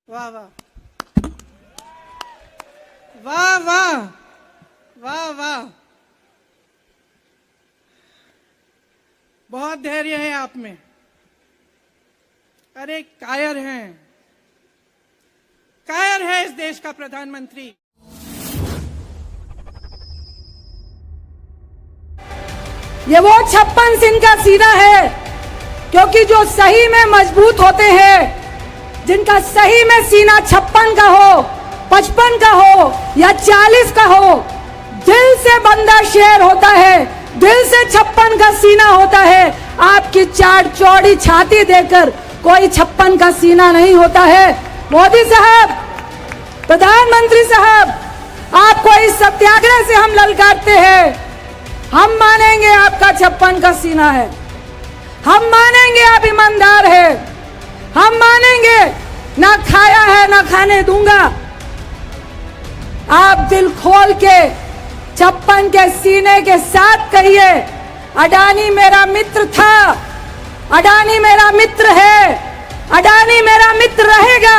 वाह वाह वाह वाह वाह वाह, बहुत धैर्य है आप में। अरे कायर हैं, कायर है इस देश का प्रधानमंत्री। ये वो 56 सिंह का सीना है, क्योंकि जो सही में मजबूत होते हैं, जिनका सही में सीना 56 का हो, 55 का हो या 40 का हो, दिल से बंदा शेर होता है, दिल से 56 का सीना होता है। आपकी चार चौड़ी छाती देकर कोई 56 का सीना नहीं होता है। मोदी साहब, प्रधानमंत्री साहब, आपको इस सत्याग्रह से हम ललकारते हैं। हम मानेंगे आपका 56 का सीना है, हम मानेंगे आप ईमानदार है, हम मानेंगे ना खाया है ना खाने दूंगा। आप दिल खोल के 56 के सीने के साथ कहिए, अडानी मेरा मित्र था, अडानी मेरा मित्र है, अडानी मेरा मित्र रहेगा,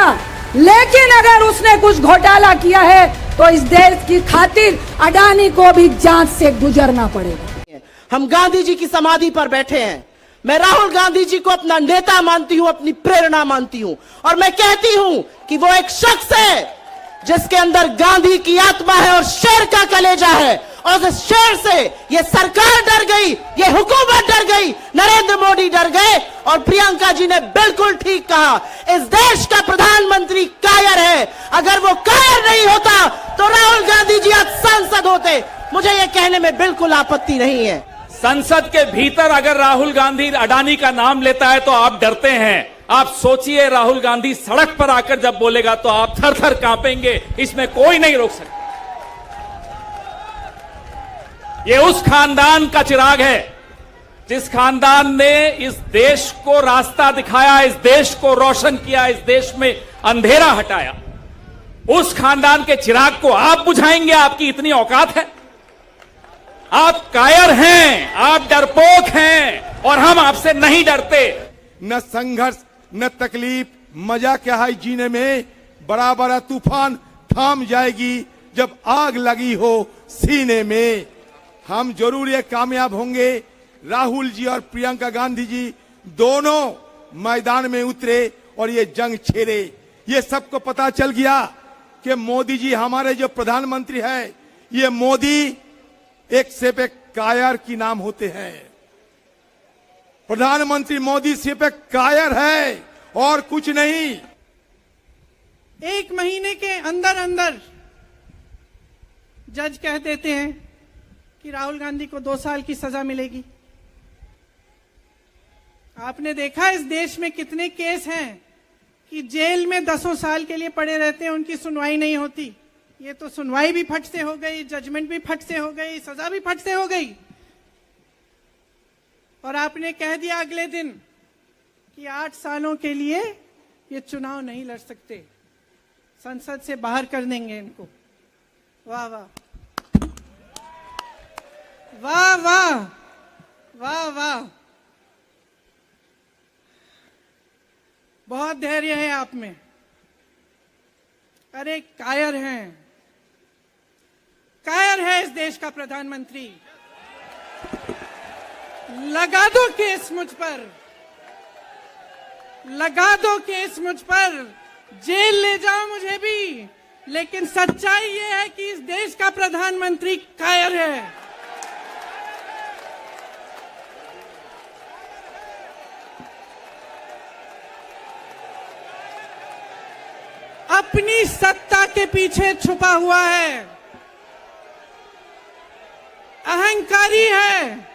लेकिन अगर उसने कुछ घोटाला किया है तो इस देश की खातिर अडानी को भी जांच से गुजरना पड़ेगा। हम गांधी जी की समाधि पर बैठे हैं। मैं राहुल गांधी जी को अपना नेता मानती हूं, अपनी प्रेरणा मानती हूं, और मैं कहती हूं कि वो एक शख्स है जिसके अंदर गांधी की आत्मा है और शेर का कलेजा है। और उस शेर से ये सरकार डर गई, ये हुकूमत डर गई, नरेंद्र मोदी डर गए। और प्रियंका जी ने बिल्कुल ठीक कहा, इस देश का प्रधानमंत्री कायर है। अगर वो कायर नहीं होता तो राहुल गांधी जी आज सांसद होते। मुझे ये कहने में बिल्कुल आपत्ति नहीं है। संसद के भीतर अगर राहुल गांधी अडानी का नाम लेता है तो आप डरते हैं। आप सोचिए, राहुल गांधी सड़क पर आकर जब बोलेगा तो आप थर थर कांपेंगे। इसमें कोई नहीं रोक सकता। ये उस खानदान का चिराग है जिस खानदान ने इस देश को रास्ता दिखाया, इस देश को रोशन किया, इस देश में अंधेरा हटाया। उस खानदान के चिराग को आप बुझाएंगे? आपकी इतनी औकात है? आप कायर हैं, आप डरपोक हैं, और हम आपसे नहीं डरते। न संघर्ष न तकलीफ, मजा क्या है जीने में। बड़ा बड़ा तूफान थाम जाएगी जब आग लगी हो सीने में। हम जरूर ये कामयाब होंगे। राहुल जी और प्रियंका गांधी जी दोनों मैदान में उतरे और ये जंग छेड़े। ये सबको पता चल गया कि मोदी जी हमारे जो प्रधानमंत्री है, ये मोदी एक सिर्फ एक कायर की नाम होते हैं। प्रधानमंत्री मोदी सिर्फ एक कायर है और कुछ नहीं। एक महीने के अंदर अंदर जज कह देते हैं कि राहुल गांधी को 2 साल की सजा मिलेगी। आपने देखा इस देश में कितने केस हैं कि जेल में 10 साल के लिए पड़े रहते हैं, उनकी सुनवाई नहीं होती। ये तो सुनवाई भी फट से हो गई, जजमेंट भी फट से हो गई, सजा भी फट से हो गई। और आपने कह दिया अगले दिन कि 8 सालों के लिए ये चुनाव नहीं लड़ सकते, संसद से बाहर कर देंगे इनको। वाह वाह वाह वाह वाह वाह, बहुत धैर्य है आप में। अरे कायर हैं, कायर है इस देश का प्रधानमंत्री। लगा दो केस मुझ पर, लगा दो केस मुझ पर, जेल ले जाओ मुझे भी, लेकिन सच्चाई ये है कि इस देश का प्रधानमंत्री कायर है। अपनी सत्ता के पीछे छुपा हुआ है, अहंकारी है,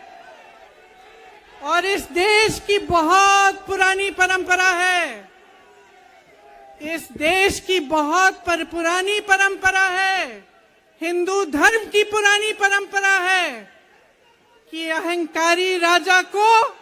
और इस देश की बहुत पुरानी परंपरा है, इस देश की बहुत पुरानी परंपरा है, हिंदू धर्म की पुरानी परंपरा है कि अहंकारी राजा को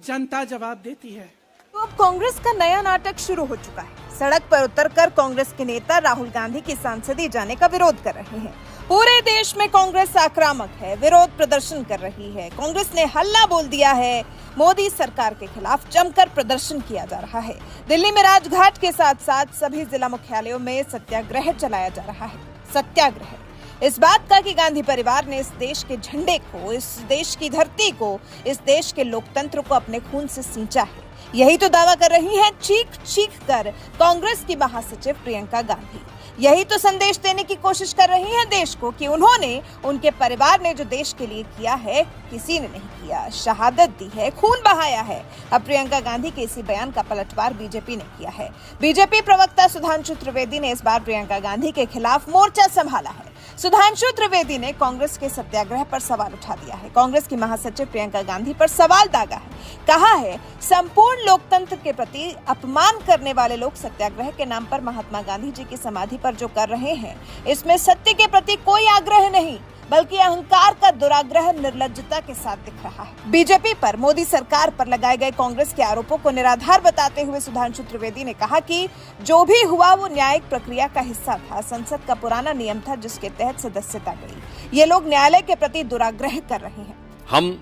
जनता जवाब देती है। तो अब कांग्रेस का नया नाटक शुरू हो चुका है। सड़क पर उतरकर कांग्रेस के नेता राहुल गांधी के सांसदीय जाने का विरोध कर रहे हैं। पूरे देश में कांग्रेस आक्रामक है, विरोध प्रदर्शन कर रही है। कांग्रेस ने हल्ला बोल दिया है, मोदी सरकार के खिलाफ जमकर प्रदर्शन किया जा रहा है। दिल्ली में राजघाट के साथ साथ सभी जिला मुख्यालयों में सत्याग्रह चलाया जा रहा है। सत्याग्रह इस बात का कि गांधी परिवार ने इस देश के झंडे को, इस देश की धरती को, इस देश के लोकतंत्र को अपने खून से सींचा है। यही तो दावा कर रही हैं चीख चीख कर कांग्रेस की महासचिव प्रियंका गांधी। यही तो संदेश देने की कोशिश कर रही हैं देश को कि उन्होंने, उनके परिवार ने जो देश के लिए किया है, किसी ने नहीं किया। शहादत दी है, खून बहाया है। अब प्रियंका गांधी के इसी बयान का पलटवार बीजेपी ने किया है। बीजेपी प्रवक्ता सुधांशु त्रिवेदी ने इस बार प्रियंका गांधी के खिलाफ मोर्चा संभाला है। सुधांशु त्रिवेदी ने कांग्रेस के सत्याग्रह पर सवाल उठा दिया है। कांग्रेस की महासचिव प्रियंका गांधी पर सवाल दागा है। कहा है, संपूर्ण लोकतंत्र के प्रति अपमान करने वाले लोग सत्याग्रह के नाम पर महात्मा गांधी जी की समाधि पर जो कर रहे हैं, इसमें सत्य के प्रति कोई आग्रह नहीं, बल्कि अहंकार का दुराग्रह निर्लज्जता के साथ दिख रहा है। बीजेपी पर, मोदी सरकार पर लगाए गए कांग्रेस के आरोपों को निराधार बताते हुए सुधांशु त्रिवेदी ने कहा कि जो भी हुआ वो न्यायिक प्रक्रिया का हिस्सा था। संसद का पुराना नियम था जिसके तहत सदस्यता गई। ये लोग न्यायालय के प्रति दुराग्रह कर रहे हैं। हम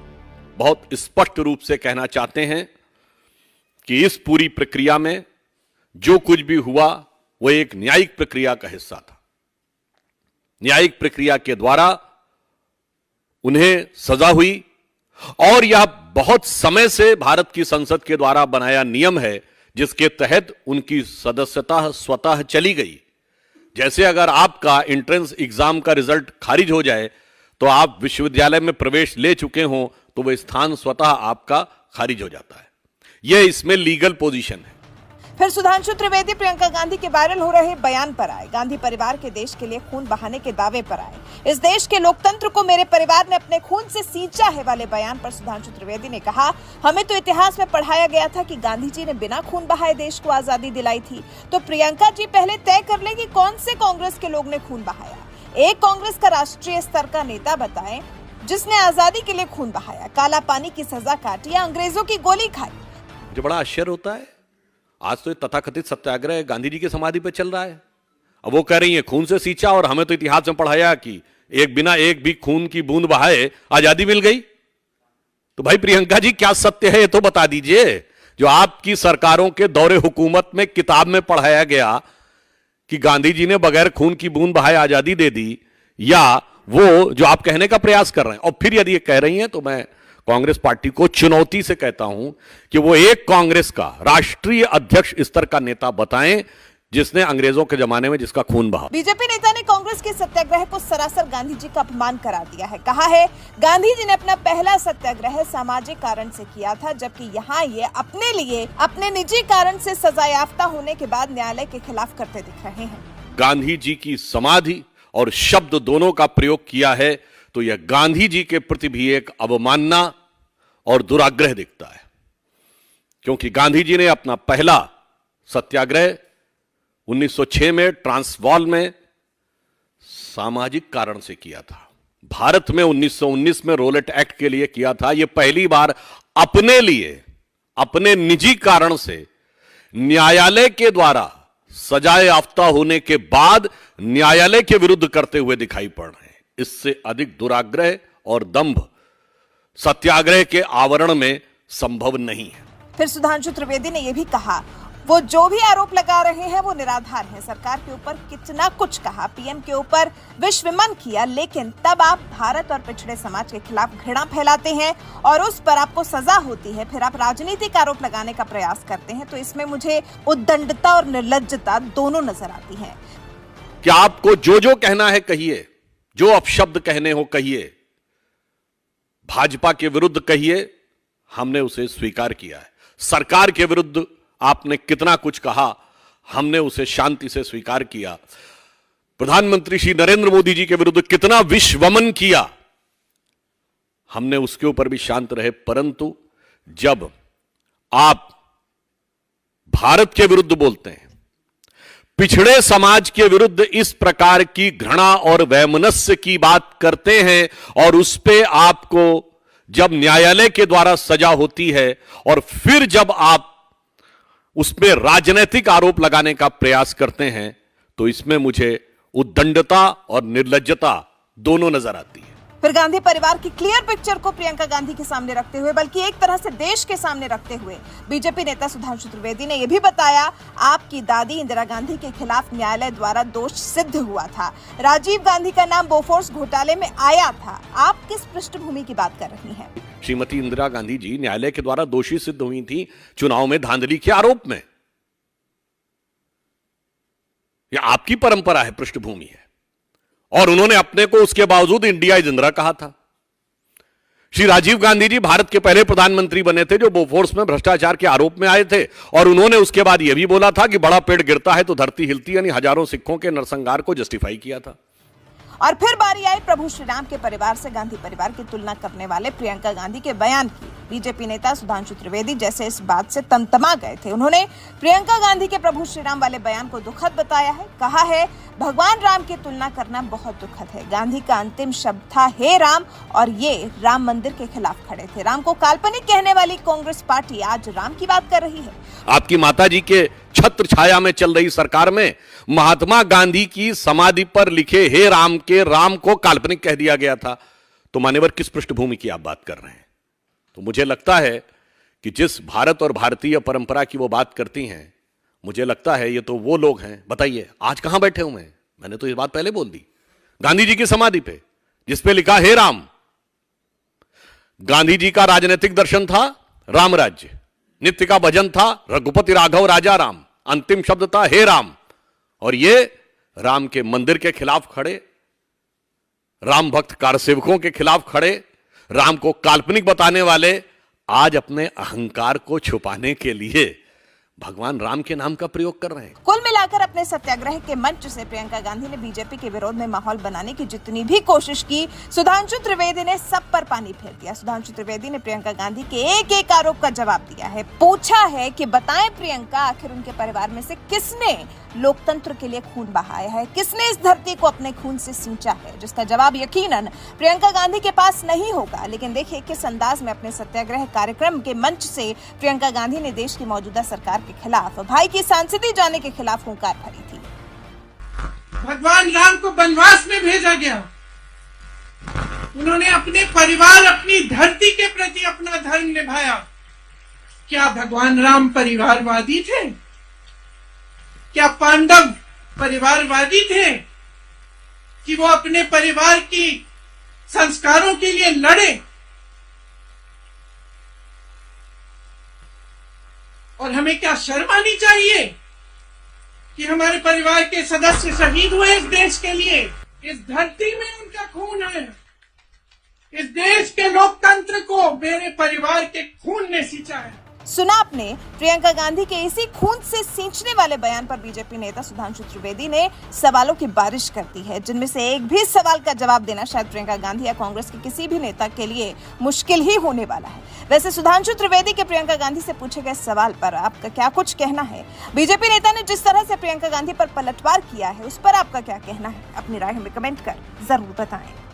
बहुत स्पष्ट रूप से कहना चाहते हैं कि इस पूरी प्रक्रिया में जो कुछ भी हुआ वो एक न्यायिक प्रक्रिया का हिस्सा था। न्यायिक प्रक्रिया के द्वारा उन्हें सजा हुई और यह बहुत समय से भारत की संसद के द्वारा बनाया नियम है जिसके तहत उनकी सदस्यता स्वतः चली गई। जैसे अगर आपका एंट्रेंस एग्जाम का रिजल्ट खारिज हो जाए तो आप विश्वविद्यालय में प्रवेश ले चुके हो तो वह स्थान स्वतः आपका खारिज हो जाता है। यह इसमें लीगल पोजीशन है। फिर सुधांशु त्रिवेदी प्रियंका गांधी के वायरल हो रहे बयान पर आए। गांधी परिवार के देश के लिए खून बहाने के दावे पर आए। इस देश के लोकतंत्र को मेरे परिवार ने अपने खून से सींचा है वाले बयान पर सुधांशु त्रिवेदी ने कहा, हमें तो इतिहास में पढ़ाया गया था कि गांधी जी ने बिना खून बहाए देश को आजादी दिलाई थी। तो प्रियंका जी पहले तय कर ले कि कौन से कांग्रेस के लोग ने खून बहाया। एक कांग्रेस का राष्ट्रीय स्तर का नेता बताएं जिसने आजादी के लिए खून बहाया, काला पानी की सजा काटी या अंग्रेजों की गोली खाई। मुझे बड़ा आश्चर्य होता है, आज तो तथाकथित सत्याग्रह गांधी जी की समाधि पर चल रहा है। अब वो कह रही है खून से सींचा और हमें तो इतिहास में पढ़ाया कि बिना एक भी खून की बूंद बहाए आजादी मिल गई। तो भाई प्रियंका जी क्या सत्य है ये तो बता दीजिए। जो आपकी सरकारों के दौरे हुकूमत में किताब में पढ़ाया गया कि गांधी जी ने बगैर खून की बूंद बहाए आजादी दे दी, या वो जो आप कहने का प्रयास कर रहे हैं। और फिर यदि ये कह रही हैं तो मैं कांग्रेस पार्टी को चुनौती से कहता हूं कि वो एक कांग्रेस का राष्ट्रीय अध्यक्ष स्तर का नेता बताएं जिसने अंग्रेजों के जमाने में जिसका खून बहा। बीजेपी नेता ने कांग्रेस के सत्याग्रह को सरासर गांधी जी का अपमान करार दिया है। कहा है, गांधी जी ने अपना पहला सत्याग्रह सामाजिक कारण से किया था, जबकि यहाँ ये अपने लिए, अपने निजी कारण से सजायाफ्ता होने के बाद न्यायालय के खिलाफ करते दिख रहे हैं। गांधी जी की समाधि और शब्द दोनों का प्रयोग किया है तो यह गांधी जी के प्रति भी एक अवमानना और दुराग्रह दिखता है, क्योंकि गांधी जी ने अपना पहला सत्याग्रह 1906 में ट्रांसवाल में सामाजिक कारण से किया था। भारत में 1919 में रोलेट एक्ट के लिए किया था। यह पहली बार अपने लिए, अपने निजी कारण से न्यायालय के द्वारा सजाए याफ्ता होने के बाद न्यायालय के विरुद्ध करते हुए दिखाई पड़ रहे हैं। इससे अधिक दुराग्रह और दंभ सत्याग्रह के आवरण में संभव नहीं है। फिर सुधांशु त्रिवेदी ने यह भी कहा, वो जो भी आरोप लगा रहे हैं वो निराधार है। सरकार के ऊपर कितना कुछ कहा, पीएम के ऊपर विश्वमन किया, लेकिन तब आप भारत और पिछड़े समाज के खिलाफ घृणा फैलाते हैं और उस पर आपको सजा होती है। फिर आप राजनीतिक आरोप लगाने का प्रयास करते हैं। तो इसमें मुझे उद्दंडता और निर्लज्जता दोनों नजर आती है। क्या आपको जो जो कहना है कहिए, जो अपशब्द कहने हो कहिए, भाजपा के विरुद्ध कहिए, हमने उसे स्वीकार किया है। सरकार के विरुद्ध आपने कितना कुछ कहा, हमने उसे शांति से स्वीकार किया। प्रधानमंत्री श्री नरेंद्र मोदी जी के विरुद्ध कितना विश्वमन किया, हमने उसके ऊपर भी शांत रहे। परंतु जब आप भारत के विरुद्ध बोलते हैं, पिछड़े समाज के विरुद्ध इस प्रकार की घृणा और वैमनस्य की बात करते हैं और उस पे आपको जब न्यायालय के द्वारा सजा होती है और फिर जब आप उसमें राजनीतिक आरोप लगाने का प्रयास करते हैं, तो इसमें मुझे उद्दंडता और निर्लज्जता दोनों नजर आती है। फिर गांधी परिवार की क्लियर पिक्चर को प्रियंका गांधी के सामने रखते हुए, बल्कि एक तरह से देश के सामने रखते हुए, बीजेपी नेता सुधांशु त्रिवेदी ने यह भी बताया, आपकी दादी इंदिरा गांधी के खिलाफ न्यायालय द्वारा दोष सिद्ध हुआ था, राजीव गांधी का नाम बोफोर्स घोटाले में आया था। आप किस पृष्ठभूमि की बात कर रही हैं? श्रीमती इंदिरा गांधी जी न्यायालय के द्वारा दोषी सिद्ध हुई थी चुनाव में धांधली के आरोप में। यह आपकी परंपरा है, पृष्ठभूमि है, और उन्होंने अपने को उसके बावजूद इंडिया इज इंदिरा कहा था। श्री राजीव गांधी जी भारत के पहले प्रधानमंत्री बने थे जो बोफोर्स में भ्रष्टाचार के आरोप में आए थे, और उन्होंने उसके बाद यह भी बोला था कि बड़ा पेड़ गिरता है तो धरती हिलती, यानी हजारों सिखों के नरसंहार को जस्टिफाई किया था। और फिर बारी आई प्रभु श्री राम के परिवार से गांधी परिवार की तुलना करने वाले प्रियंका गांधी के बयान की। बीजेपी नेता सुधांशु त्रिवेदी जैसे इस बात से तमतमा गए थे। उन्होंने प्रियंका गांधी के प्रभु श्री राम वाले बयान को दुखद बताया है। कहा है, भगवान राम की तुलना करना बहुत दुखद है। गांधी का अंतिम शब्द था हे राम, और ये राम मंदिर के खिलाफ खड़े थे। राम को काल्पनिक कहने वाली कांग्रेस पार्टी आज राम की बात कर रही है। आपकी माताजी के छत्र छाया में चल रही सरकार में महात्मा गांधी की समाधि पर लिखे हे राम के राम को काल्पनिक कह दिया गया था। तो मान्यवर, किस पृष्ठभूमि की आप बात कर रहे हैं? तो मुझे लगता है कि जिस भारत और भारतीय परंपरा की वो बात करती हैं, मुझे लगता है ये तो वो लोग हैं, बताइए आज कहां बैठे हुए हैं? मैंने तो ये बात पहले बोल दी, गांधी जी की समाधि पे जिसपे लिखा हे राम। गांधी जी का राजनीतिक दर्शन था राम राज्य, नित्य का भजन था रघुपति राघव राजा राम, अंतिम शब्द था हे राम, और ये राम के मंदिर के खिलाफ खड़े, राम भक्त कारसेवकों के खिलाफ खड़े, राम को काल्पनिक बताने वाले आज अपने अहंकार को छुपाने के लिए भगवान राम के नाम का प्रयोग कर रहे हैं। कुल मिलाकर अपने सत्याग्रह के मंच से प्रियंका गांधी ने बीजेपी के विरोध में माहौल बनाने की जितनी भी कोशिश की, सुधांशु त्रिवेदी ने सब पर पानी फेर दिया। सुधांशु त्रिवेदी ने प्रियंका गांधी के एक एक आरोप का जवाब दिया है। पूछा है कि बताएं प्रियंका, आखिर उनके परिवार में से किसने लोकतंत्र के लिए खून बहाया है, किसने इस धरती को अपने खून से सींचा है? जिसका जवाब यकीनन प्रियंका गांधी के पास नहीं होगा। लेकिन देखिए किस अंदाज में अपने सत्याग्रह कार्यक्रम के मंच से प्रियंका गांधी ने देश की मौजूदा सरकार के खिलाफ, भाई की सांसदी जाने के खिलाफ हुंकार भरी थी। भगवान राम को वनवास में भेजा गया, उन्होंने अपने परिवार, अपनी धरती के प्रति अपना धर्म निभाया। क्या भगवान राम परिवारवादी थे? क्या पांडव परिवारवादी थे कि वो अपने परिवार की संस्कारों के लिए लड़े? और हमें क्या शर्म आनी चाहिए कि हमारे परिवार के सदस्य शहीद हुए इस देश के लिए? इस धरती में उनका खून है। इस देश के लोकतंत्र को मेरे परिवार के खून ने सींचा है। सुना आपने प्रियंका गांधी के इसी खून से सींचने वाले बयान पर बीजेपी नेता सुधांशु त्रिवेदी ने सवालों की बारिश कर दी है, जिनमें से एक भी सवाल का जवाब देना शायद प्रियंका गांधी या कांग्रेस के किसी भी नेता के लिए मुश्किल ही होने वाला है। वैसे सुधांशु त्रिवेदी के प्रियंका गांधी से पूछे गए सवाल पर आपका क्या कुछ कहना है? बीजेपी नेता ने जिस तरह से प्रियंका गांधी पर पलटवार किया है, उस पर आपका क्या कहना है? अपनी राय हमें कमेंट कर जरूर बताएं।